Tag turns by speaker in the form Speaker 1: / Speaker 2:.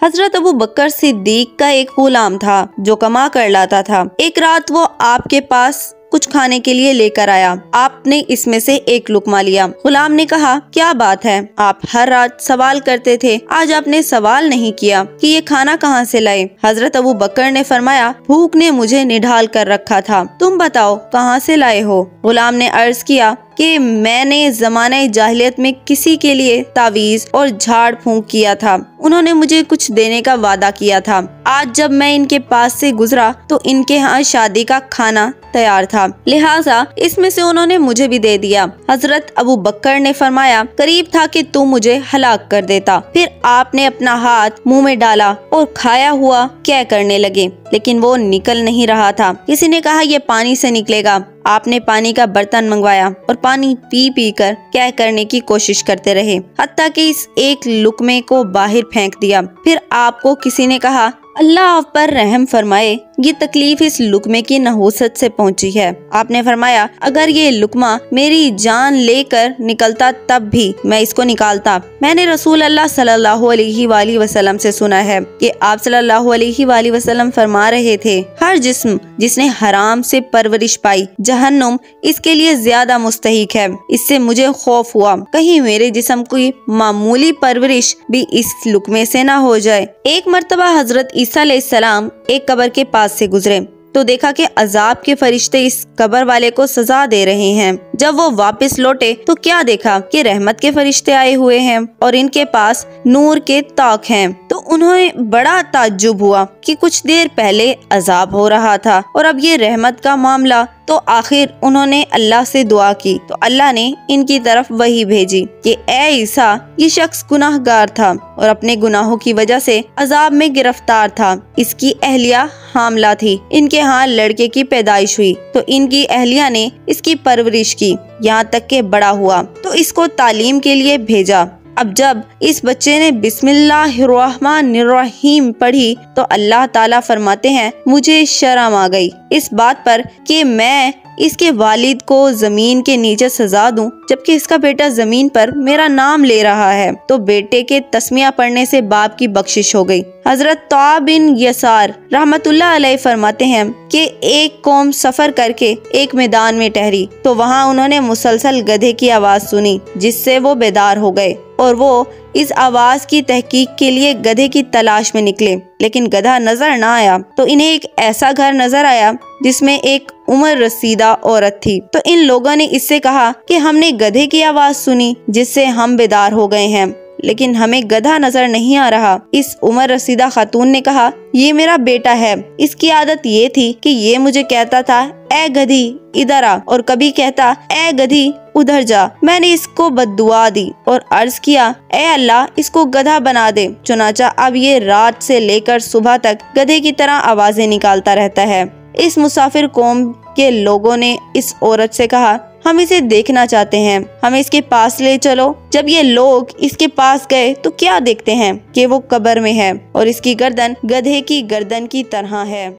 Speaker 1: हजरत अबू बकर सिद्दीक का एक गुलाम था जो कमा कर लाता था। एक रात वो आपके पास कुछ खाने के लिए लेकर आया। आपने इसमें से एक लुकमा लिया। गुलाम ने कहा, क्या बात है, आप हर रात सवाल करते थे, आज आपने सवाल नहीं किया कि ये खाना कहाँ से लाए। हजरत अबू बकर ने फरमाया, भूख ने मुझे निढाल कर रखा था, तुम बताओ कहाँ से लाए हो। गुलाम ने अर्ज किया कि मैंने ज़माने जाहिलियत में किसी के लिए तावीज़ और झाड़ फूंक किया था, उन्होंने मुझे कुछ देने का वादा किया था। आज जब मैं इनके पास से गुजरा तो इनके यहाँ शादी का खाना तैयार था, लिहाजा इसमें से उन्होंने मुझे भी दे दिया। हजरत अबू बकर ने फरमाया, करीब था कि तू मुझे हलाक कर देता। फिर आपने अपना हाथ मुंह में डाला और खाया हुआ क्या करने लगे, लेकिन वो निकल नहीं रहा था। किसी ने कहा, ये पानी से निकलेगा। आपने पानी का बर्तन मंगवाया और पानी पी पी कर क्या करने की कोशिश करते रहे, हत्ता कि इस एक लुकमे को बाहर फेंक दिया। फिर आपको किसी ने कहा, अल्लाह आप पर रहम फरमाए, ये तकलीफ इस लुकमे की नहुसत से पहुंची है। आपने फरमाया, अगर ये लुकमा मेरी जान लेकर निकलता तब भी मैं इसको निकालता। मैंने रसूल अल्लाह सल्लल्लाहु अलैहि वसल्लम से सुना है कि आप सल्लल्लाहु अलैहि वसल्लम फरमा रहे थे, हर जिस्म जिसने हराम से परवरिश पाई, जहन्नुम इसके लिए ज्यादा मुस्तहिक है। इससे मुझे खौफ हुआ कहीं मेरे जिस्म की मामूली परवरिश भी इस लुकमे से न हो जाए। एक मर्तबा हजरत ईसा अलैहिस्सलाम एक कब्र के पास से गुजरे तो देखा कि अजाब के फरिश्ते इस कब्र वाले को सजा दे रहे हैं। जब वो वापस लौटे तो क्या देखा कि रहमत के फरिश्ते आए हुए हैं और इनके पास नूर के ताक हैं। तो उन्हें बड़ा ताज्जुब हुआ कि कुछ देर पहले अजाब हो रहा था और अब ये रहमत का मामला। तो आखिर उन्होंने अल्लाह से दुआ की तो अल्लाह ने इनकी तरफ वही भेजी कि ए ईसा, ये शख्स गुनाहगार था और अपने गुनाहों की वजह से अजाब में गिरफ्तार था। इसकी अहलिया हामला थी, इनके यहाँ लड़के की पैदाइश हुई तो इनकी अहलिया ने इसकी परवरिश की, यहाँ तक के बड़ा हुआ तो इसको तालीम के लिए भेजा। अब जब इस बच्चे ने बिस्मिल्लाहिर्रहमानिर्रहीम पढ़ी तो अल्लाह ताला फरमाते हैं, मुझे शर्म आ गई इस बात पर कि मैं इसके वालिद को जमीन के नीचे सजा दूं, जबकि इसका बेटा जमीन पर मेरा नाम ले रहा है। तो बेटे के तस्मिया पढ़ने से बाप की बख्शिश हो गई। हजरत तौआ बिन यसार रहमतुल्लाह अलैह फरमाते हैं कि एक कौम सफर करके एक मैदान में ठहरी तो वहाँ उन्होंने मुसलसल गधे की आवाज सुनी, जिससे वो बेदार हो गए और वो इस आवाज की तहकीक के लिए गधे की तलाश में निकले, लेकिन गधा नजर न आया। तो इन्हें एक ऐसा घर नजर आया जिसमें एक उम्र रसीदा औरत थी। तो इन लोगों ने इससे कहा कि हमने गधे की आवाज सुनी जिससे हम बेदार हो गए हैं, लेकिन हमें गधा नजर नहीं आ रहा। इस उम्र रसीदा खातून ने कहा, ये मेरा बेटा है, इसकी आदत ये थी कि ये मुझे कहता था, ए गधी इधर आ, और कभी कहता, ए गधी उधर जा। मैंने इसको बद्दुआ दी और अर्ज किया, ए अल्लाह इसको गधा बना दे। चुनाचा अब ये रात से लेकर सुबह तक गधे की तरह आवाजें निकालता रहता है। इस मुसाफिर कौम के लोगों ने इस औरत से कहा, हम इसे देखना चाहते हैं, हमें इसके पास ले चलो। जब ये लोग इसके पास गए तो क्या देखते हैं कि वो कब्र में है और इसकी गर्दन गधे की गर्दन की तरह है।